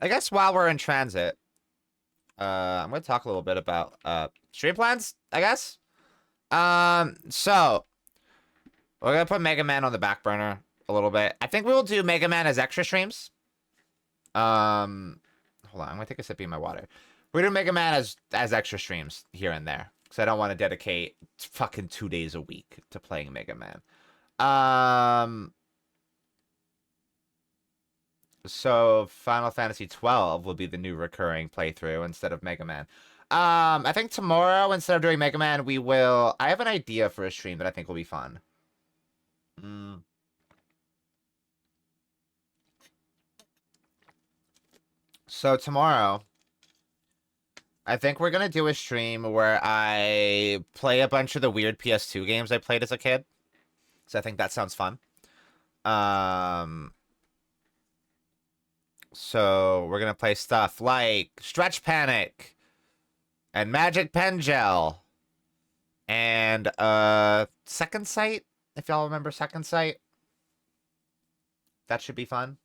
I guess while we're in transit, I'm gonna talk a little bit about stream plans, I guess. So we're gonna put Mega Man on the back burner a little bit. I think we will do Mega Man as extra streams. Hold on, I'm gonna take a sip of my water. We're gonna Mega Man as extra streams here and there because I don't want to dedicate fucking 2 days a week to playing Mega Man. So Final Fantasy XII will be the new recurring playthrough instead of Mega Man. I think tomorrow, instead of doing Mega Man, we will... I have an idea for a stream that I think will be fun. So tomorrow, I think we're gonna do a stream where I play a bunch of the weird PS2 games I played as a kid. So I think that sounds fun. So we're gonna play stuff like Stretch Panic and Magic Pen Gel and Second Sight, if y'all remember Second Sight. That should be fun.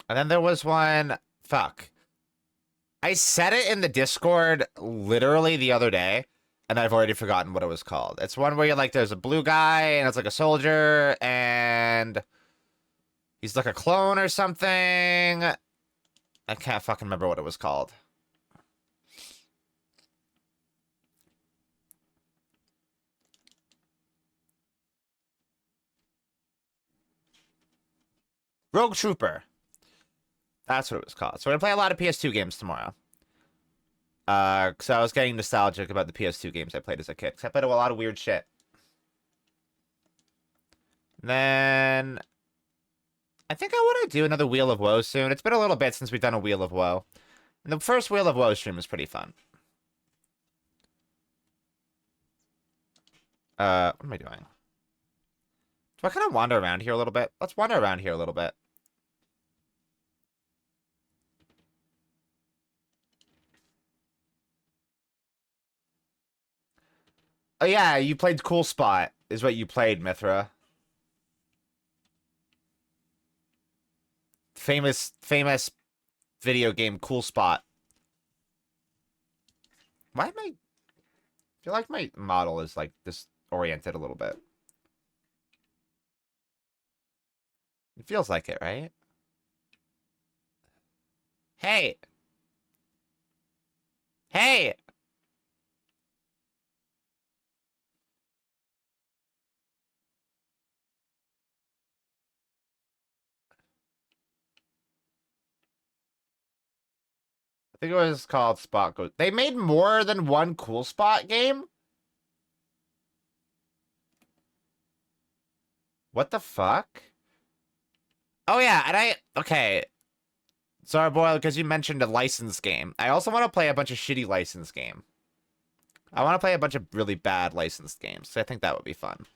And then there was one, fuck. I said it in the Discord literally the other day, and I've already forgotten what it was called. It's one where you're like, there's a blue guy, and it's like a soldier, and he's like a clone or something. I can't fucking remember what it was called. Rogue Trooper. That's what it was called. So we're gonna play a lot of PS2 games tomorrow. Because I was getting nostalgic about the PS2 games I played as a kid. Because I played a lot of weird shit. Then... I think I want to do another Wheel of Woe soon. It's been a little bit since we've done a Wheel of Woe. And the first Wheel of Woe stream was pretty fun. What am I doing? Do I kind of wander around here a little bit? Let's wander around here a little bit. Oh yeah, you played Cool Spot, is what you played, Mithra. Famous video game Cool Spot. Why am I feel like my model is like disoriented a little bit. It feels like it, right? Hey! Hey! I think it was called Spot Go. They made more than one Cool Spot game? What the fuck? Oh yeah, and okay. Sorry, boy, because you mentioned a licensed game. I also want to play a bunch of shitty licensed game. I want to play a bunch of really bad licensed games. So I think that would be fun.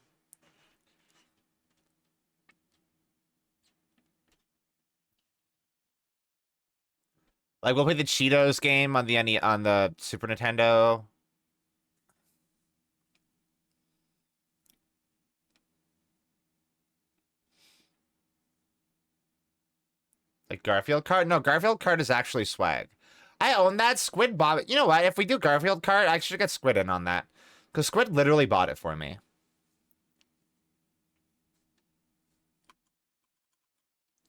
Like we'll play the Cheetos game on the Super Nintendo. Like Garfield Kart? No, Garfield Kart is actually swag. I own that. Squid bought it. You know what? If we do Garfield Kart, I should get Squid in on that. Because Squid literally bought it for me.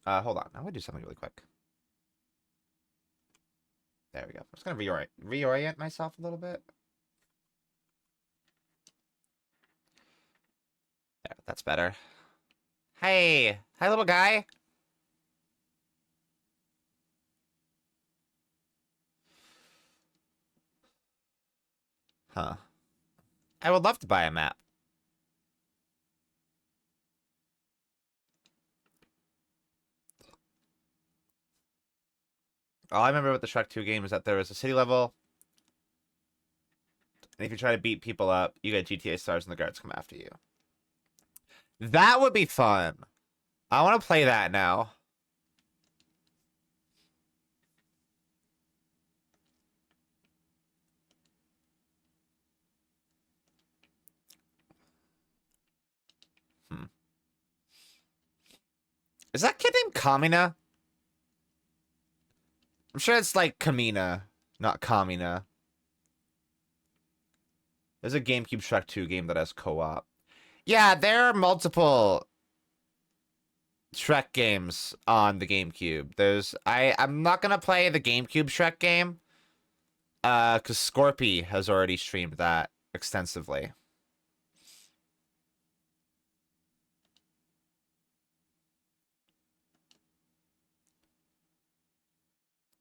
Hold on. I'm going to do something really quick. There we go. I'm just going to reorient myself a little bit. There, that's better. Hey! Hi, little guy! Huh. I would love to buy a map. All I remember about the Shrek 2 game is that there was a city level, and if you try to beat people up, you get GTA stars and the guards come after you. That would be fun. I want to play that now. Is that kid named Kamina? I'm sure it's like Kamina, not Kamina. There's a GameCube Shrek 2 game that has co-op. Yeah, there are multiple Shrek games on the GameCube. I'm not gonna play the GameCube Shrek game. Because Scorpy has already streamed that extensively.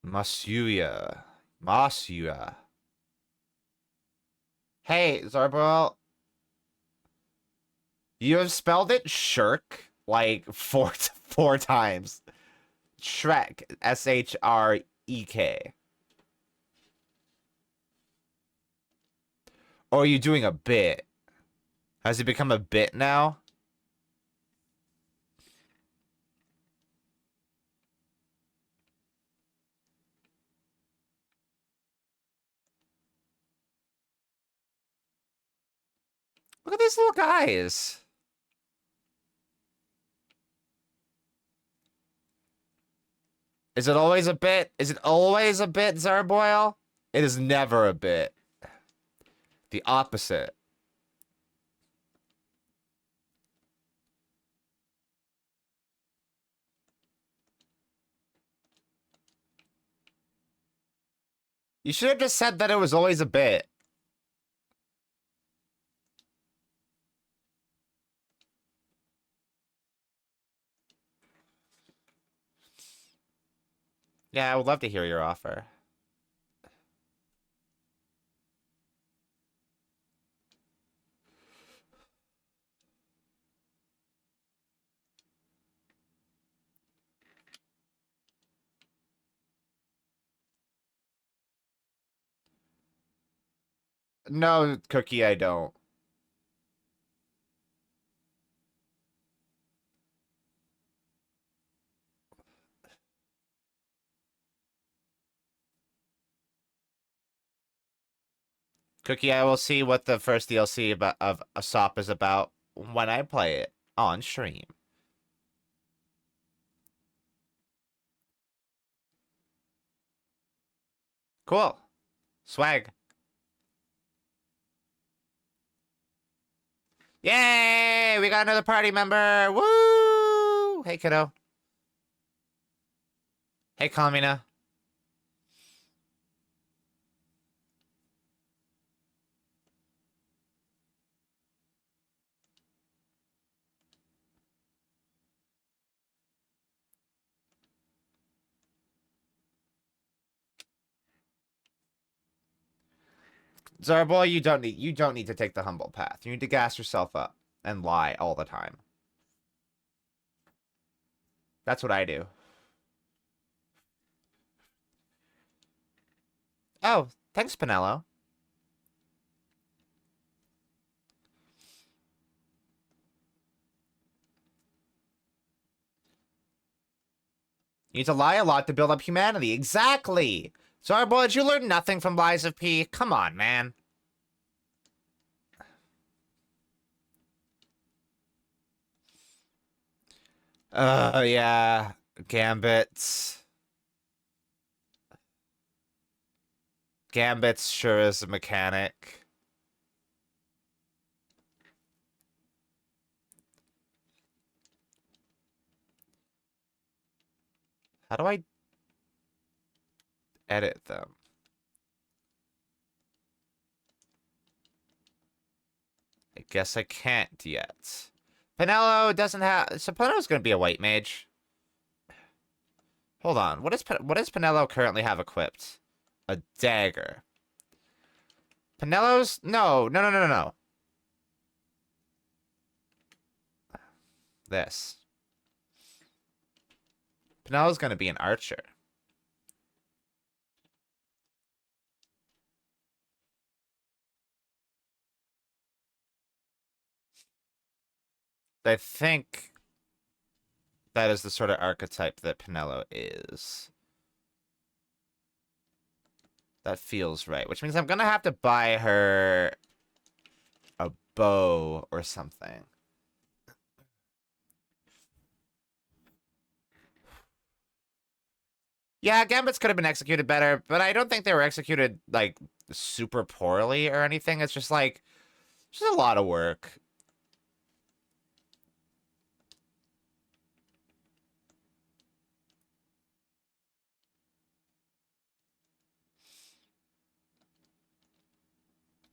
Masuya. Masuya. Hey, Zarboil. You have spelled it Shirk like four times. Shrek. Shrek. Or are you doing a bit? Has it become a bit now? Look at these little guys. Is it always a bit? Is it always a bit, Zarboil? It is never a bit. The opposite. You should have just said that it was always a bit. Yeah, I would love to hear your offer. No, Cookie, I don't. Cookie, I will see what the first DLC of Aesop is about when I play it on stream. Cool. Swag. Yay! We got another party member! Woo! Hey, kiddo. Hey, Kamina. Zarboy, you don't need to take the humble path. You need to gas yourself up and lie all the time. That's what I do. Oh, thanks, Pinello. You need to lie a lot to build up humanity. Exactly! Zarboy, did you learn nothing from Lies of P? Come on, man. Yeah. Gambits. Gambits sure is a mechanic. How do I edit them? I guess I can't yet. Pinello doesn't have... So Pinello's gonna be a white mage. Hold on. What does Pinello currently have equipped? A dagger. Pinello's... No. This. Pinello's gonna be an archer. I think that is the sort of archetype that Pinello is. That feels right, which means I'm gonna have to buy her a bow or something. Yeah, gambits could have been executed better, but I don't think they were executed, like, super poorly or anything. It's just, like, just a lot of work.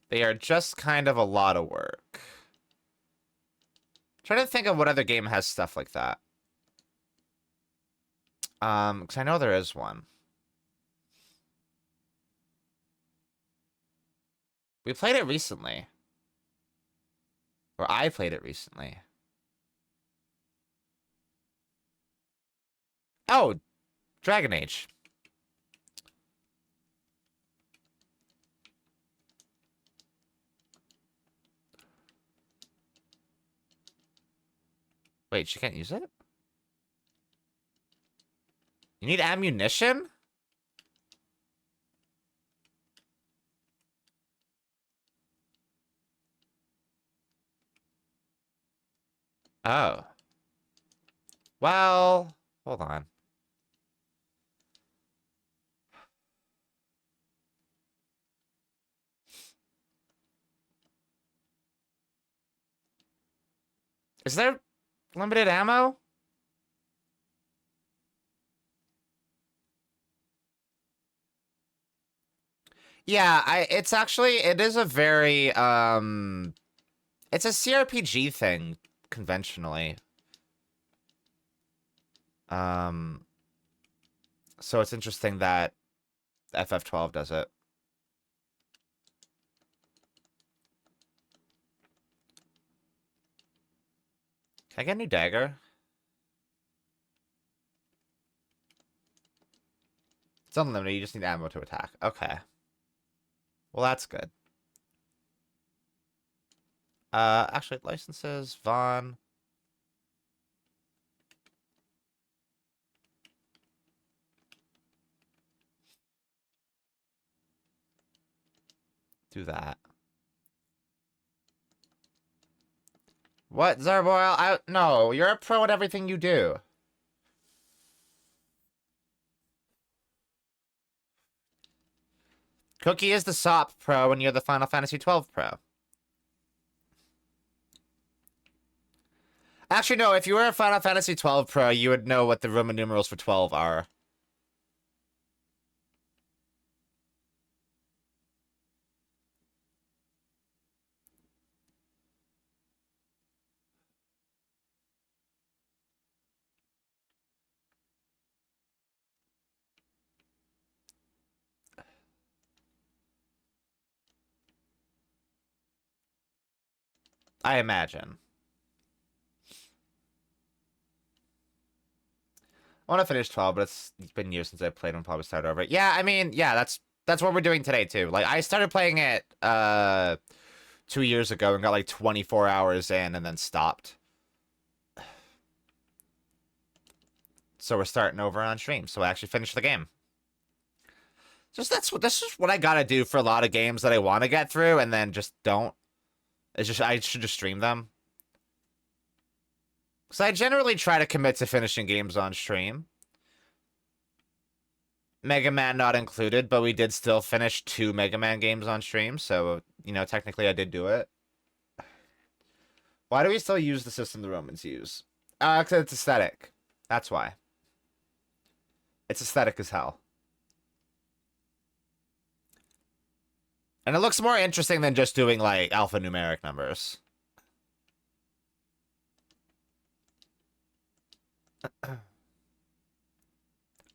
They are just kind of a lot of work. Trying to think of what other game has stuff like that. Because I know there is one. We played it recently. Or I played it recently. Oh, Dragon Age. Wait, she can't use it? You need ammunition? Oh. Well, hold on. Is there limited ammo? Yeah, it's actually it is a very it's a CRPG thing conventionally. So it's interesting that FF12 does it. Can I get a new dagger? It's unlimited, you just need ammo to attack. Okay. Well, that's good. Actually, licenses, Vaughn. Do that. What, Zarboil? No, you're a pro at everything you do. Cookie is the SOP pro and you're the Final Fantasy XII pro. Actually, no, if you were a Final Fantasy XII pro, you would know what the Roman numerals for 12 are. I imagine. I want to finish 12, but it's been years since I played and probably start over. Yeah, I mean, yeah, that's what we're doing today too. Like I started playing it 2 years ago and got like 24 hours in and then stopped. So we're starting over on stream. So I actually finished the game. That's just what I gotta do for a lot of games that I want to get through and then just don't. It's just I should just stream them. Because I generally try to commit to finishing games on stream. Mega Man not included, but we did still finish 2 Mega Man games on stream, so, you know, technically I did do it. Why do we still use the system the Romans use? Because it's aesthetic. That's why. It's aesthetic as hell. And it looks more interesting than just doing, like, alphanumeric numbers.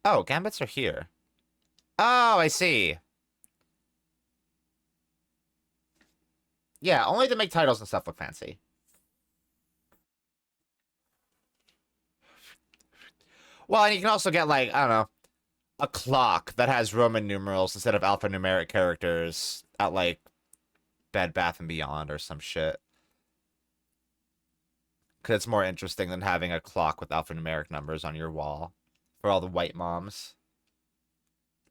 Oh, gambits are here. Oh, I see. Yeah, only to make titles and stuff look fancy. Well, and you can also get, like, I don't know, a clock that has Roman numerals instead of alphanumeric characters at, like, Bed Bath & Beyond or some shit. Because it's more interesting than having a clock with alphanumeric numbers on your wall for all the white moms.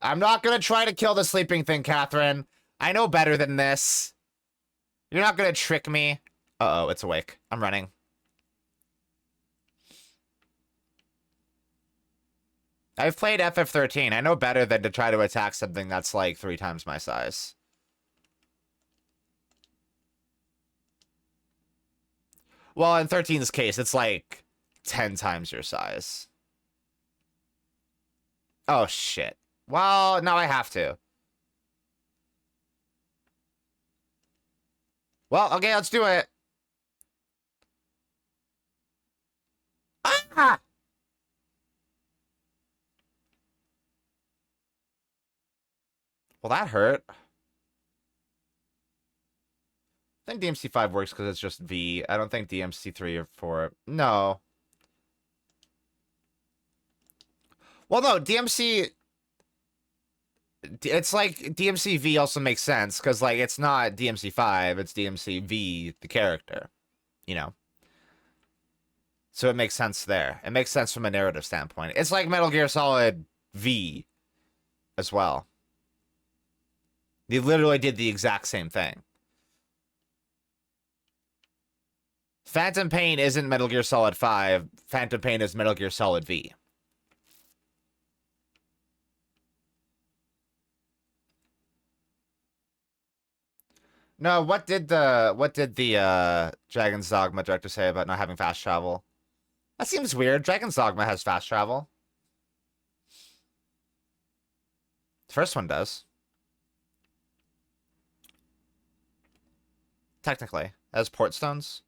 I'm not going to try to kill the sleeping thing, Catherine. I know better than this. You're not going to trick me. Uh-oh, it's awake. I'm running. I've played FF13. I know better than to try to attack something that's like 3 times my size. Well, in 13's case, it's like 10 times your size. Oh, shit. Well, now I have to. Well, okay, let's do it. Ah! Well, that hurt. I think DMC5 works because it's just V. I don't think DMC3 or 4. No. Well, no, DMC... It's like DMC-V also makes sense because, like, it's not DMC5, it's DMC-V, the character. You know? So it makes sense there. It makes sense from a narrative standpoint. It's like Metal Gear Solid V as well. They literally did the exact same thing. Phantom Pain isn't Metal Gear Solid 5. Phantom Pain is Metal Gear Solid V. No, what did the Dragon's Dogma director say about not having fast travel? That seems weird. Dragon's Dogma has fast travel. The first one does. Technically, as port stones.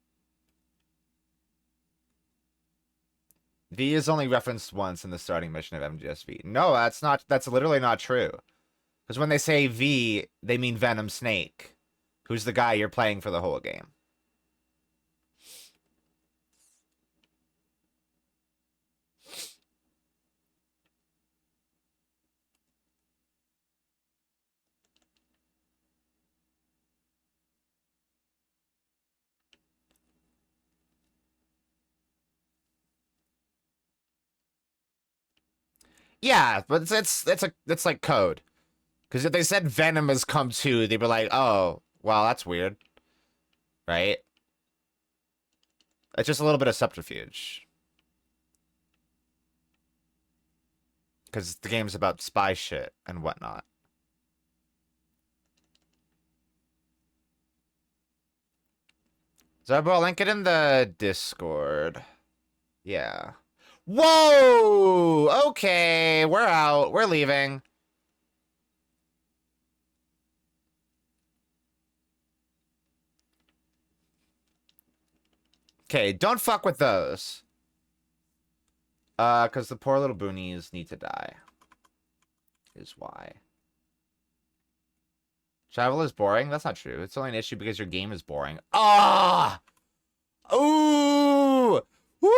V is only referenced once in the starting mission of MGSV. No, that's literally not true. Because when they say V, they mean Venom Snake, who's the guy you're playing for the whole game. Yeah, but it's like code. Because if they said Venom has come too, they'd be like, oh, well, that's weird. Right? It's just a little bit of subterfuge. Because the game's about spy shit and whatnot. Zerbo, link it in the Discord. Yeah. Whoa! Okay, we're out. We're leaving. Okay, don't fuck with those. Because the poor little boonies need to die. Is why. Travel is boring? That's not true. It's only an issue because your game is boring. Ah! Ooh! Woo!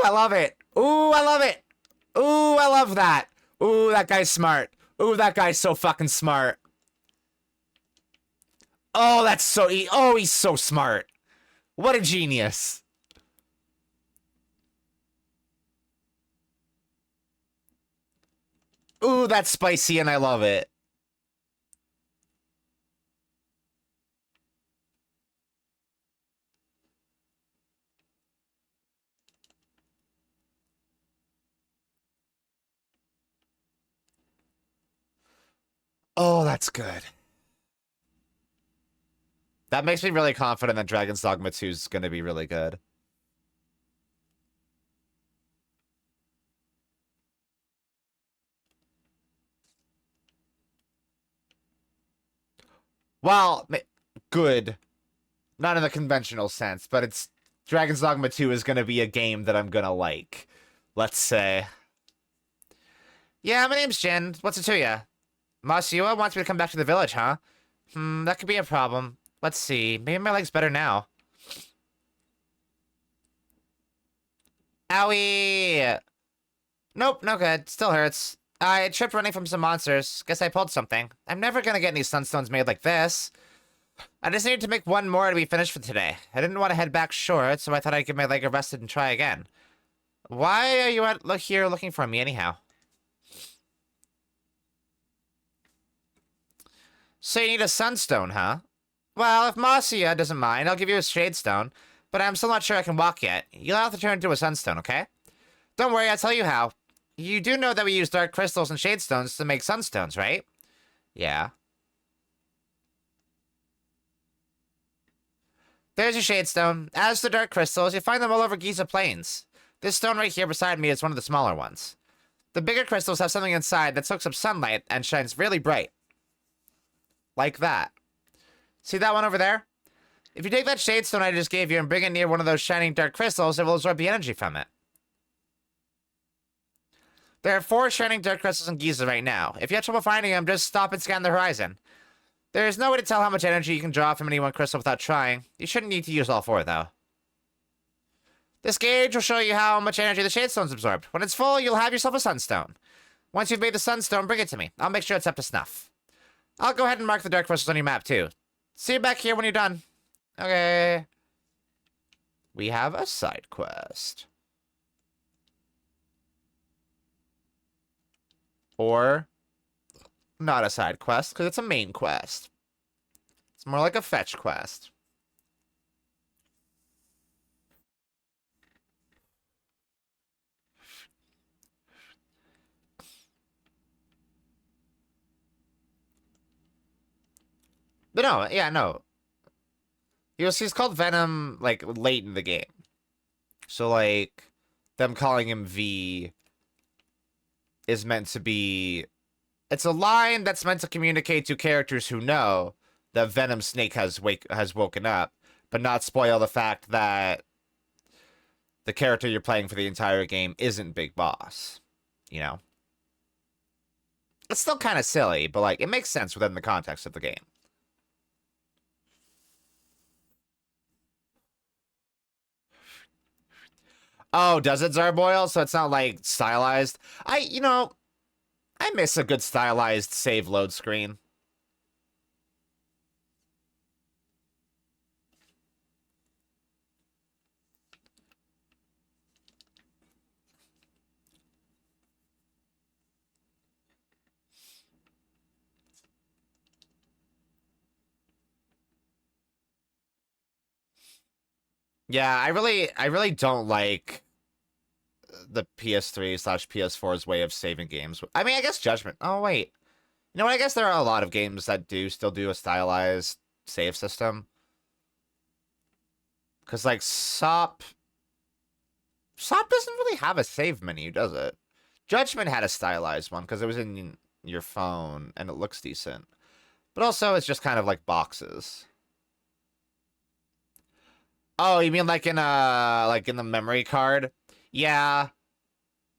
I love it. Ooh, I love it. Ooh, I love that. Ooh, that guy's smart. Ooh, that guy's so fucking smart. Oh, that's so... Oh, he's so smart. What a genius. Ooh, that's spicy and I love it. Oh, that's good. That makes me really confident that Dragon's Dogma 2 is going to be really good. Well, good. Not in the conventional sense, but it's... Dragon's Dogma 2 is going to be a game that I'm going to like. Let's say. Yeah, my name's Jin. What's it to you? Masiua wants me to come back to the village, huh? That could be a problem. Let's see. Maybe my leg's better now. Owie! Nope, no good. Still hurts. I tripped running from some monsters. Guess I pulled something. I'm never gonna get any sunstones made like this. I just needed to make one more to be finished for today. I didn't want to head back short, so I thought I'd give my leg a rest and try again. Why are you here looking for me anyhow? So you need a sunstone, huh? Well, if Marcia doesn't mind, I'll give you a shade stone, but I'm still not sure I can walk yet. You'll have to turn into a sunstone, okay? Don't worry, I'll tell you how. You do know that we use dark crystals and shade stones to make sunstones, right? Yeah. There's your shade stone. As the dark crystals, you find them all over Giza Plains. This stone right here beside me is one of the smaller ones. The bigger crystals have something inside that soaks up sunlight and shines really bright. Like that. See that one over there? If you take that shade stone I just gave you and bring it near one of those shining dark crystals, it will absorb the energy from it. There are 4 shining dark crystals in Giza right now. If you have trouble finding them, just stop and scan the horizon. There is no way to tell how much energy you can draw from any one crystal without trying. You shouldn't need to use all 4, though. This gauge will show you how much energy the shade stone's absorbed. When it's full, you'll have yourself a sunstone. Once you've made the sunstone, bring it to me. I'll make sure it's up to snuff. I'll go ahead and mark the dark crystals on your map, too. See you back here when you're done. Okay. We have a side quest. Or not a side quest, because it's a main quest. It's more like a fetch quest. But no, yeah, no. You'll see, he's called Venom, like, late in the game. So, like, them calling him V is meant to be... It's a line that's meant to communicate to characters who know that Venom Snake has woken up, but not spoil the fact that the character you're playing for the entire game isn't Big Boss. You know? It's still kind of silly, but, like, it makes sense within the context of the game. Oh, does it, Zarboil? So it's not, like, stylized? You know, I miss a good stylized save load screen. Yeah, I really don't like the PS3/PS4's way of saving games. I mean, I guess Judgment. Oh, wait. You know what? I guess there are a lot of games that still do a stylized save system. Because, like, SOP doesn't really have a save menu, does it? Judgment had a stylized one because it was in your phone and it looks decent. But also, it's just kind of like boxes. Oh, you mean like in the memory card? Yeah.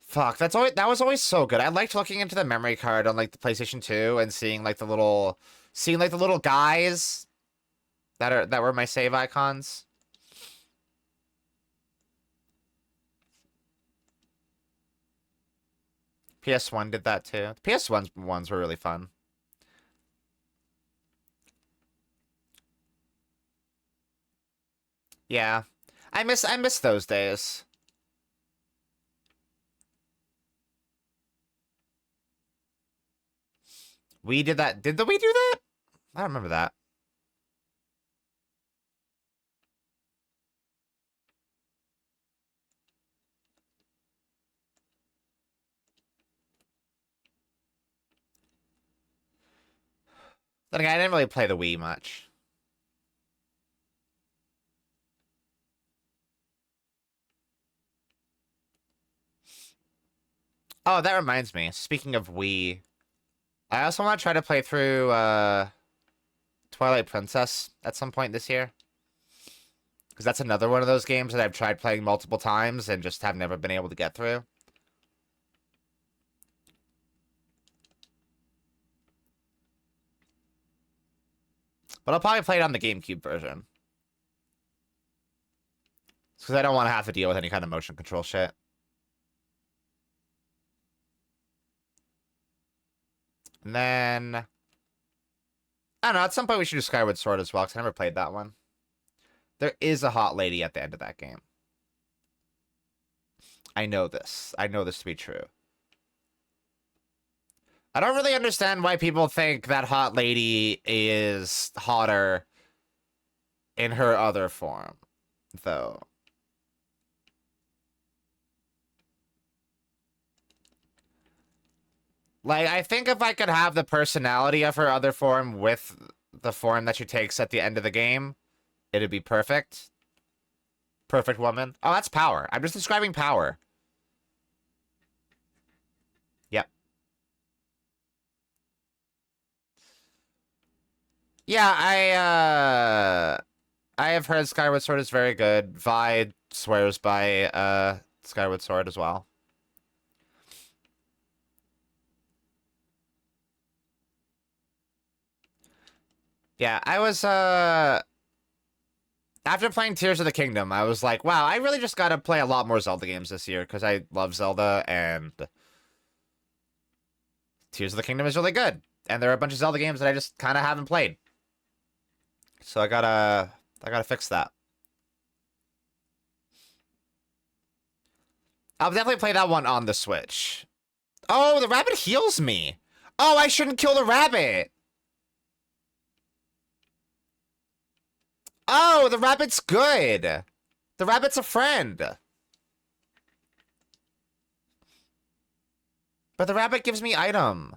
Fuck, that was always so good. I liked looking into the memory card on like the PlayStation 2 and seeing like the little guys that were my save icons. PS1 did that too. The PS1's ones were really fun. Yeah. I miss those days. We did that. Did we do that? I don't remember that. Then again, I didn't really play the Wii much. Oh, that reminds me. Speaking of Wii, I also want to try to play through Twilight Princess at some point this year. Because that's another one of those games that I've tried playing multiple times and just have never been able to get through. But I'll probably play it on the GameCube version. Because I don't want to have to deal with any kind of motion control shit. And then... I don't know, at some point we should do Skyward Sword as well, because I never played that one. There is a hot lady at the end of that game. I know this. I know this to be true. I don't really understand why people think that hot lady is hotter in her other form, though. Like, I think if I could have the personality of her other form with the form that she takes at the end of the game, it'd be perfect. Perfect woman. Oh, that's power. I'm just describing power. Yep. Yeah, I have heard Skyward Sword is very good. Vi swears by Skyward Sword as well. Yeah, I was after playing Tears of the Kingdom, I was like, wow, I really just gotta play a lot more Zelda games this year because I love Zelda and Tears of the Kingdom is really good. And there are a bunch of Zelda games that I just kind of haven't played. So I gotta fix that. I'll definitely play that one on the Switch. Oh, the rabbit heals me. Oh, I shouldn't kill the rabbit. Oh, the rabbit's good. The rabbit's a friend. But the rabbit gives me item.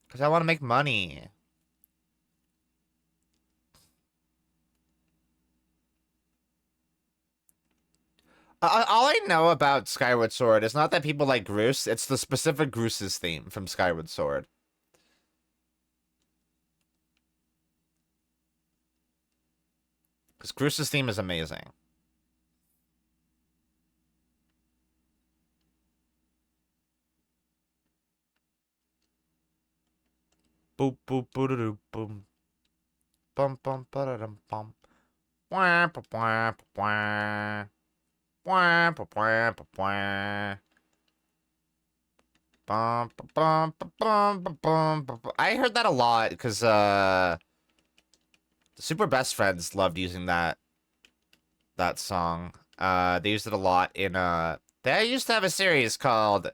Because I want to make money. All I know about Skyward Sword is not that people like Groose, it's the specific Groose's theme from Skyward Sword. Because Groose's theme is amazing. Boop boop boop boom. Bum bum ba dum bum. Wah ba wah wah. Wah ba wah wah. Bum bum bum bum bum. I heard that a lot because the Super Best Friends loved using that song. They used it a lot in they used to have a series called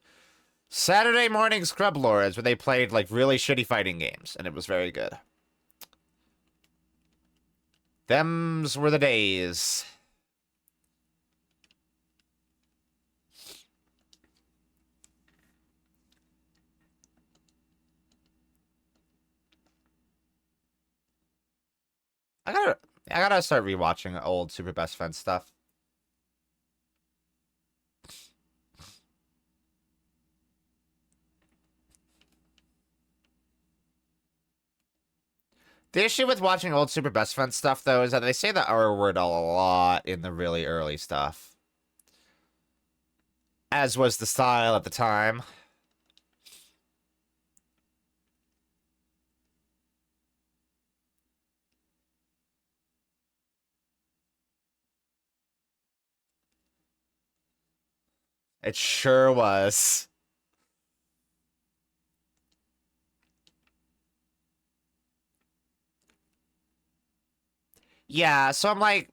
Saturday Morning Scrub Lords where they played like really shitty fighting games and it was very good. Thems were the days. I gotta start rewatching old Super Best Friends stuff. The issue with watching old Super Best Friends stuff, though, is that they say the R word a lot in the really early stuff. As was the style at the time. It sure was. Yeah, so I'm like,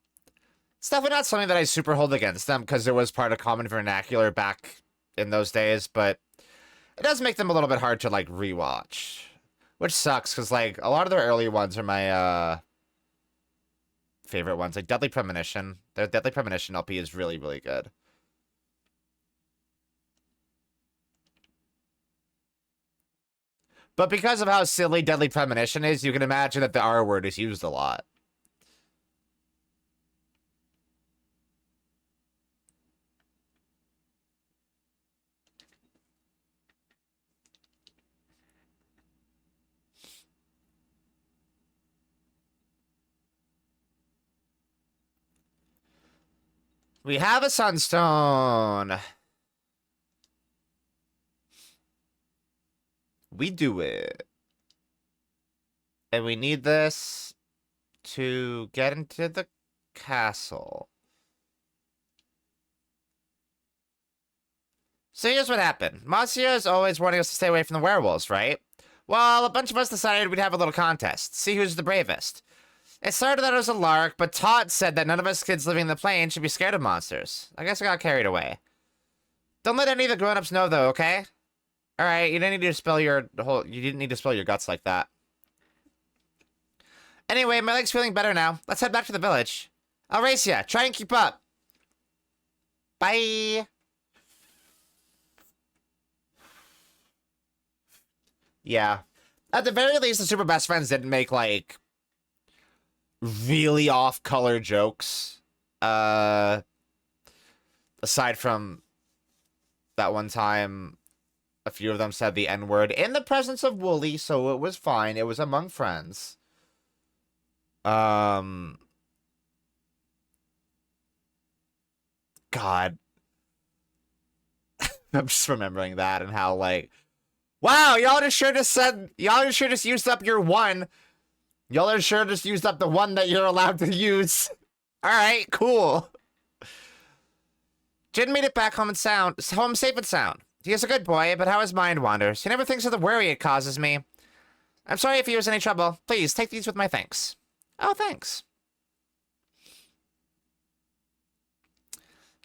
it's definitely not something that I super hold against them because it was part of common vernacular back in those days, but it does make them a little bit hard to, like, rewatch. Which sucks, because, like, a lot of their early ones are my, favorite ones. Like, Deadly Premonition. Their Deadly Premonition LP is really, really good. But because of how silly Deadly Premonition is, you can imagine that the R word is used a lot. We have a Sunstone. We do it. And we need this to get into the castle. So here's what happened. Monsieur is always wanting us to stay away from the werewolves, right? Well, a bunch of us decided we'd have a little contest. See who's the bravest. It started that it was a lark, but Todd said that none of us kids living in the plain should be scared of monsters. I guess I got carried away. Don't let any of the grown-ups know, though, okay? All right, you didn't need to spill your whole. You didn't need to spill your guts like that. Anyway, my leg's feeling better now. Let's head back to the village. I'll race ya. Try and keep up. Bye. Yeah. At the very least, the super best friends didn't make, like, really off-color jokes. Aside from that one time, a few of them said the N-word in the presence of Wooly, so it was fine. It was among friends. God. I'm just remembering that and how, like, wow, y'all just sure just said, y'all sure just used up your one. Y'all are sure just used up the one that you're allowed to use. All right, cool. Jin made it back home home safe and sound. He is a good boy, but how his mind wanders. He never thinks of the worry it causes me. I'm sorry if he was any trouble. Please, take these with my thanks. Oh, thanks.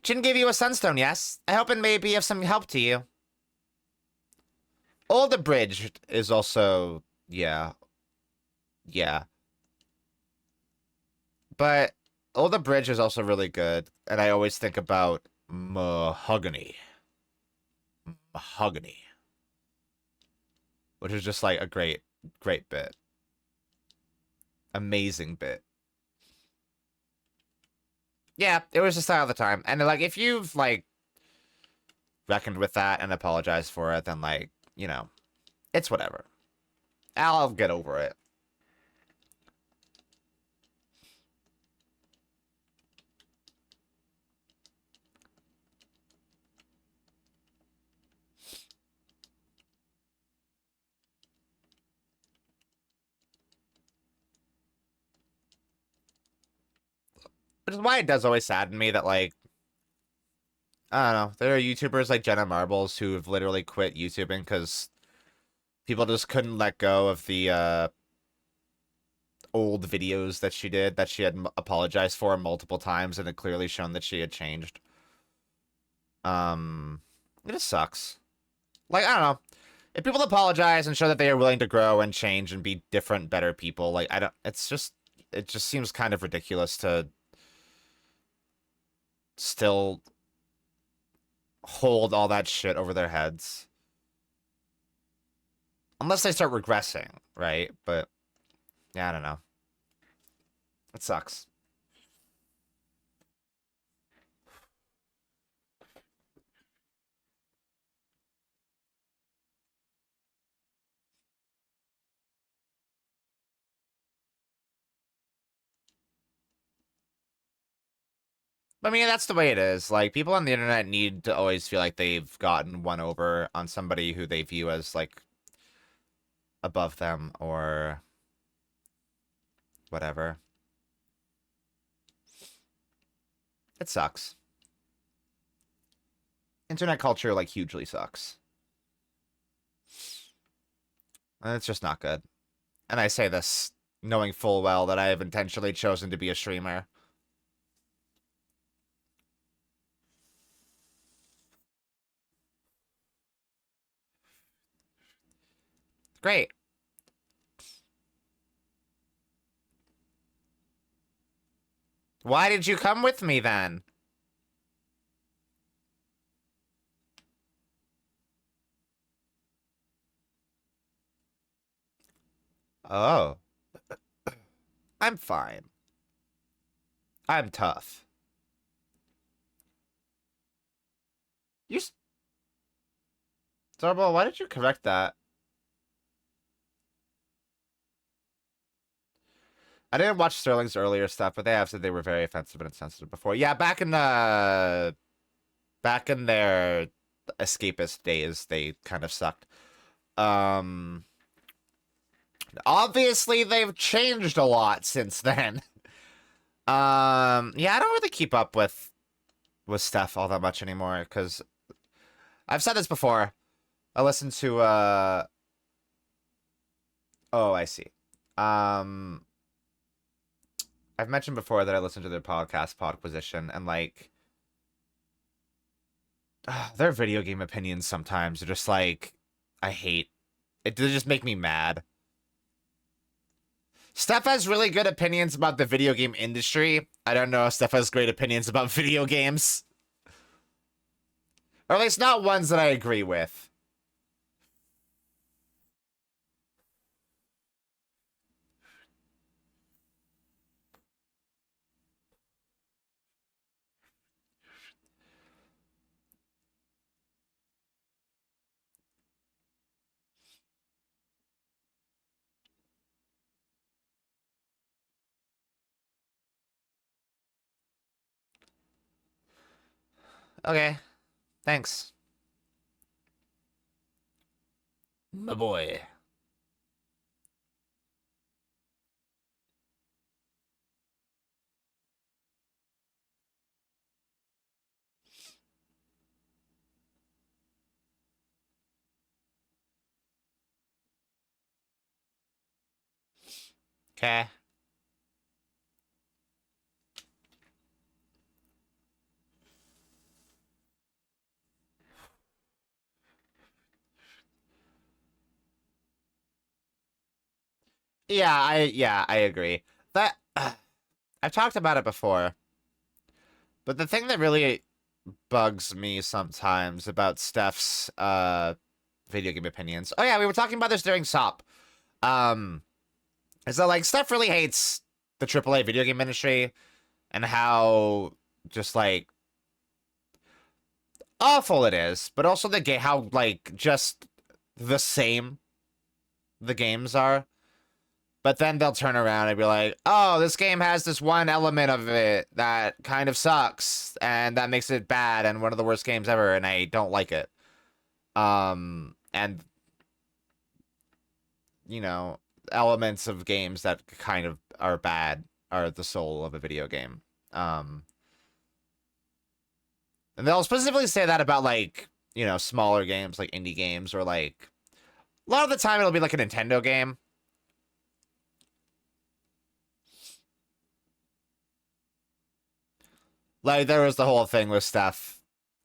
Jin gave you a sunstone, yes? I hope it may be of some help to you. Old Abridged is also, yeah. Yeah. But Old Abridged is also really good, and I always think about Mahogany. Mahogany. Which is just like a great bit. Amazing bit. Yeah, it was the style of the time. And, like, if you've, like, reckoned with that and apologized for it, then, like, you know, it's whatever. I'll get over it. Which is why it does always sadden me that, like, I don't know, there are YouTubers like Jenna Marbles who have literally quit YouTubing because people just couldn't let go of the old videos that she did that she had apologized for multiple times and had clearly shown that she had changed. It just sucks. Like, I don't know. If people apologize and show that they are willing to grow and change and be different, better people, like, it just seems kind of ridiculous to still hold all that shit over their heads. Unless they start regressing, right? But, yeah, I don't know. It sucks. I mean, that's the way it is. Like, people on the internet need to always feel like they've gotten one over on somebody who they view as, like, above them or whatever. It sucks. Internet culture, like, hugely sucks. And it's just not good. And I say this knowing full well that I have intentionally chosen to be a streamer. Great. Why did you come with me then? Oh. I'm fine. I'm tough. You... Zorbo, why did you correct that? I didn't watch Sterling's earlier stuff, but they have said they were very offensive and insensitive before. Yeah, back in their escapist days, they kind of sucked. Obviously they've changed a lot since then. Yeah, I don't really keep up with stuff all that much anymore because I've said this before. I listen to oh, I see. I've mentioned before that I listen to their podcast, Podquisition, and, like, their video game opinions sometimes are just, like, I hate. It does just make me mad. Steph has really good opinions about the video game industry. I don't know if Steph has great opinions about video games. Or at least not ones that I agree with. Okay. Thanks. My boy. Okay. Yeah, I agree. That I've talked about it before. But the thing that really bugs me sometimes about Steph's video game opinions. Oh yeah, we were talking about this during SOP. Is that like Steph really hates the AAA video game industry and how just like awful it is, but also the game how like just the same the games are. But then they'll turn around and be like, "Oh, this game has this one element of it that kind of sucks, and that makes it bad and one of the worst games ever, and I don't like it." And you know, elements of games that kind of are bad are the soul of a video game. And they'll specifically say that about like, you know, smaller games like indie games or like a lot of the time it'll be like a Nintendo game. Like there was the whole thing with Steph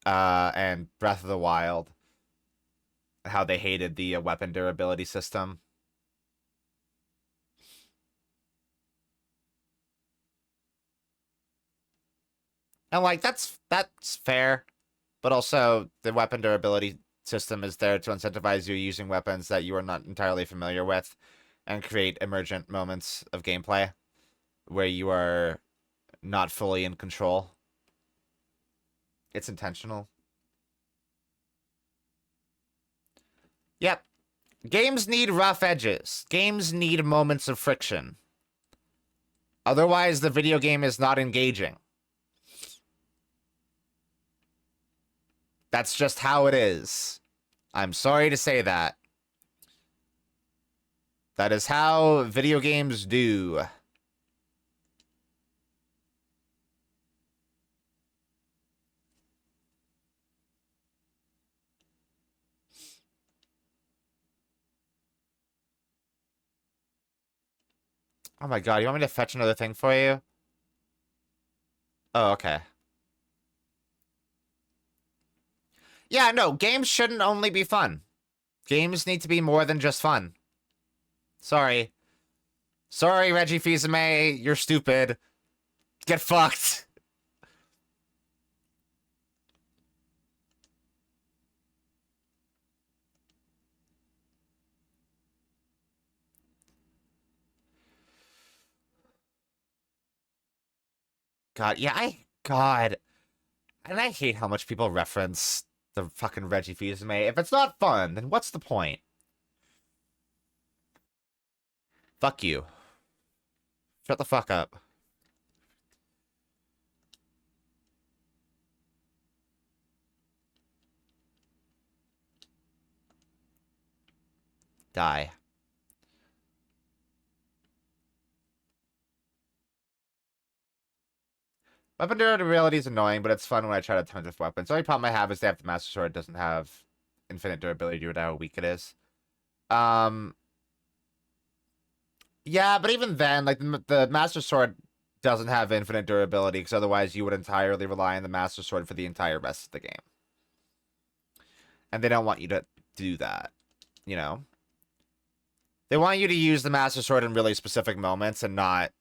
and Breath of the Wild, how they hated the weapon durability system. And like that's fair, but also the weapon durability system is there to incentivize you using weapons that you are not entirely familiar with and create emergent moments of gameplay where you are not fully in control. It's intentional. Yep. Games need rough edges. Games need moments of friction. Otherwise, the video game is not engaging. That's just how it is. I'm sorry to say that. That is how video games do. Oh my god, you want me to fetch another thing for you? Oh, okay. Yeah, no, games shouldn't only be fun. Games need to be more than just fun. Sorry. Sorry, Reggie Fils-Aimé, you're stupid. Get fucked. God, yeah, God. And I hate how much people reference the fucking Reggie Fils-Aimé. If it's not fun, then what's the point? Fuck you. Shut the fuck up. Die. Weapon durability is annoying, but it's fun when I try to tons of weapons. The only problem I have is they have the Master Sword doesn't have infinite durability due to how weak it is. Yeah, but even then, like the Master Sword doesn't have infinite durability because otherwise you would entirely rely on the Master Sword for the entire rest of the game. And they don't want you to do that. you know. They want you to use the Master Sword in really specific moments and not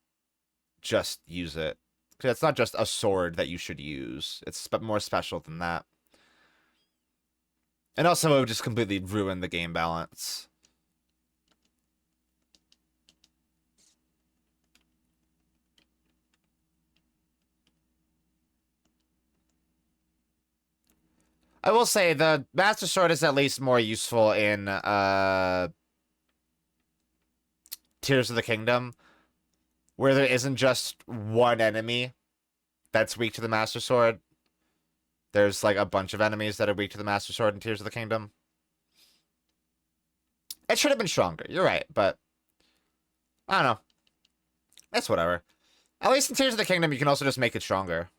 just use it. Because it's not just a sword that you should use. It's more special than that. And also, it would just completely ruin the game balance. I will say, the Master Sword is at least more useful in, Tears of the Kingdom, where there isn't just one enemy that's weak to the Master Sword. There's, like, a bunch of enemies that are weak to the Master Sword in Tears of the Kingdom. It should have been stronger, you're right, but I don't know. It's whatever. At least in Tears of the Kingdom, you can also just make it stronger.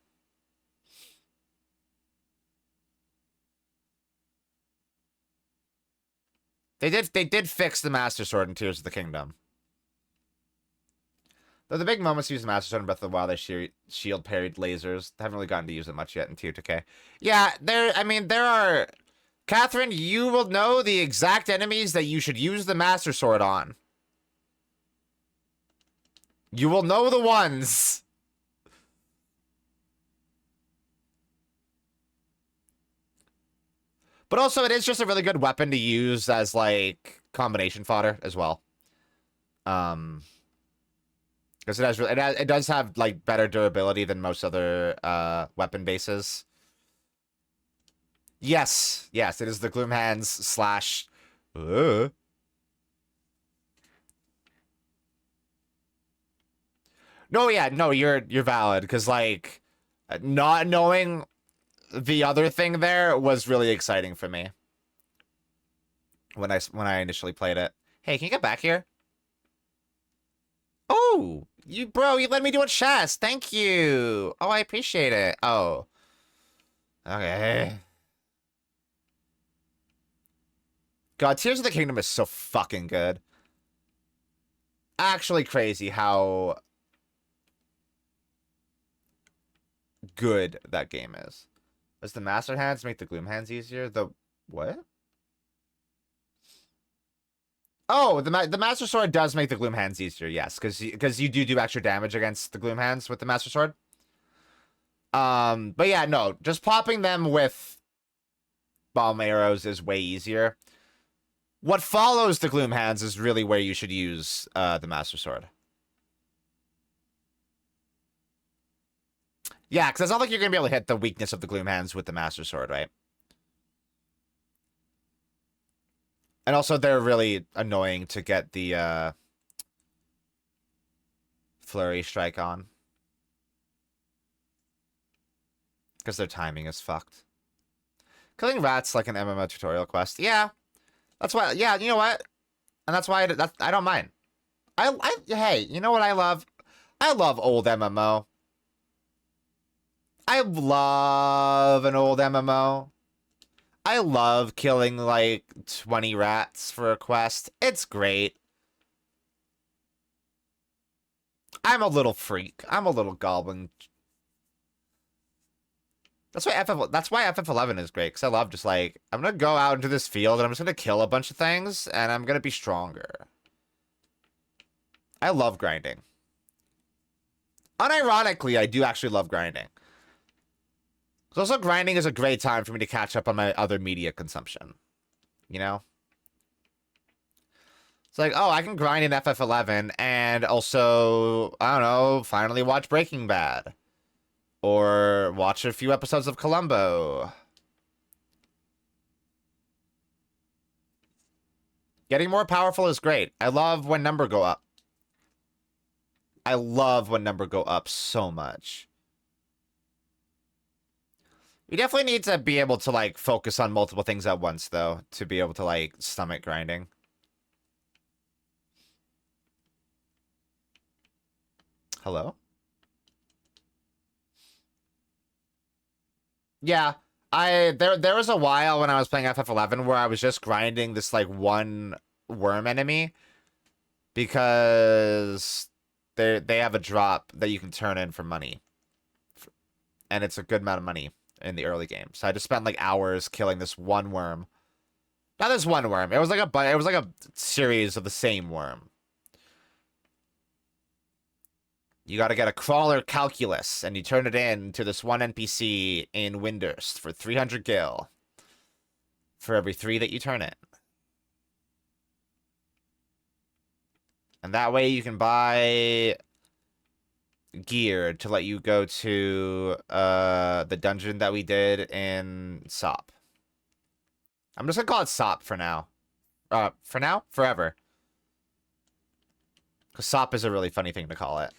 They did fix the Master Sword in Tears of the Kingdom. Though the big moments to use the Master Sword in Breath of the Wild, they shield parried lasers. Haven't really gotten to use it much yet in Tier 2K. Yeah, there are... Catherine, you will know the exact enemies that you should use the Master Sword on. You will know the ones. But also, it is just a really good weapon to use as, like, combination fodder as well. Because it does have, like, better durability than most other weapon bases. Yes, it is the Gloom Hands slash... No, yeah, no, you're valid, because, like, not knowing the other thing there was really exciting for me when I initially played it. Hey, can you get back here? Oh, you let me do a chest. Thank you. Oh, I appreciate it. Oh. Okay. God, Tears of the Kingdom is so fucking good. Actually crazy how good that game is. Does the Master Hands make the Gloom Hands easier? The what? Oh, the Master Sword does make the Gloom Hands easier, yes, because you do extra damage against the Gloom Hands with the Master Sword. But yeah, no, just popping them with bomb arrows is way easier. What follows the Gloom Hands is really where you should use the Master Sword. Yeah, because it's not like you're going to be able to hit the weakness of the Gloom Hands with the Master Sword, right? And also, they're really annoying to get the Flurry Strike on. Because their timing is fucked. Killing rats like an MMO tutorial quest. Yeah. That's why, yeah, you know what? And that's why I don't mind. Hey, you know what I love? I love old MMO. I love an old MMO. I love killing, like, 20 rats for a quest. It's great. I'm a little freak. I'm a little goblin. That's why FF11 is great, because I love just, like, I'm going to go out into this field, and I'm just going to kill a bunch of things, and I'm going to be stronger. I love grinding. Unironically, I do actually love grinding. Also, grinding is a great time for me to catch up on my other media consumption. You know? It's like, oh, I can grind in FF11 and also, I don't know, finally watch Breaking Bad. Or watch a few episodes of Columbo. Getting more powerful is great. I love when number go up. I love when number go up so much. We definitely need to be able to, like, focus on multiple things at once, though, to be able to, like, stomach grinding. Hello? Yeah, there was a while when I was playing FF11 where I was just grinding this, like, one worm enemy because they have a drop that you can turn in for money. And it's a good amount of money in the early game. So I just spent, like, hours killing this one worm. Not this one worm. It was like a series of the same worm. You got to get a crawler calculus, and you turn it in to this one NPC in Windurst for 300 gil. For every 3 that you turn in. And that way you can buy gear to let you go to the dungeon that we did in SOP. I'm just gonna call it SOP for now. For now? Forever. Because SOP is a really funny thing to call it.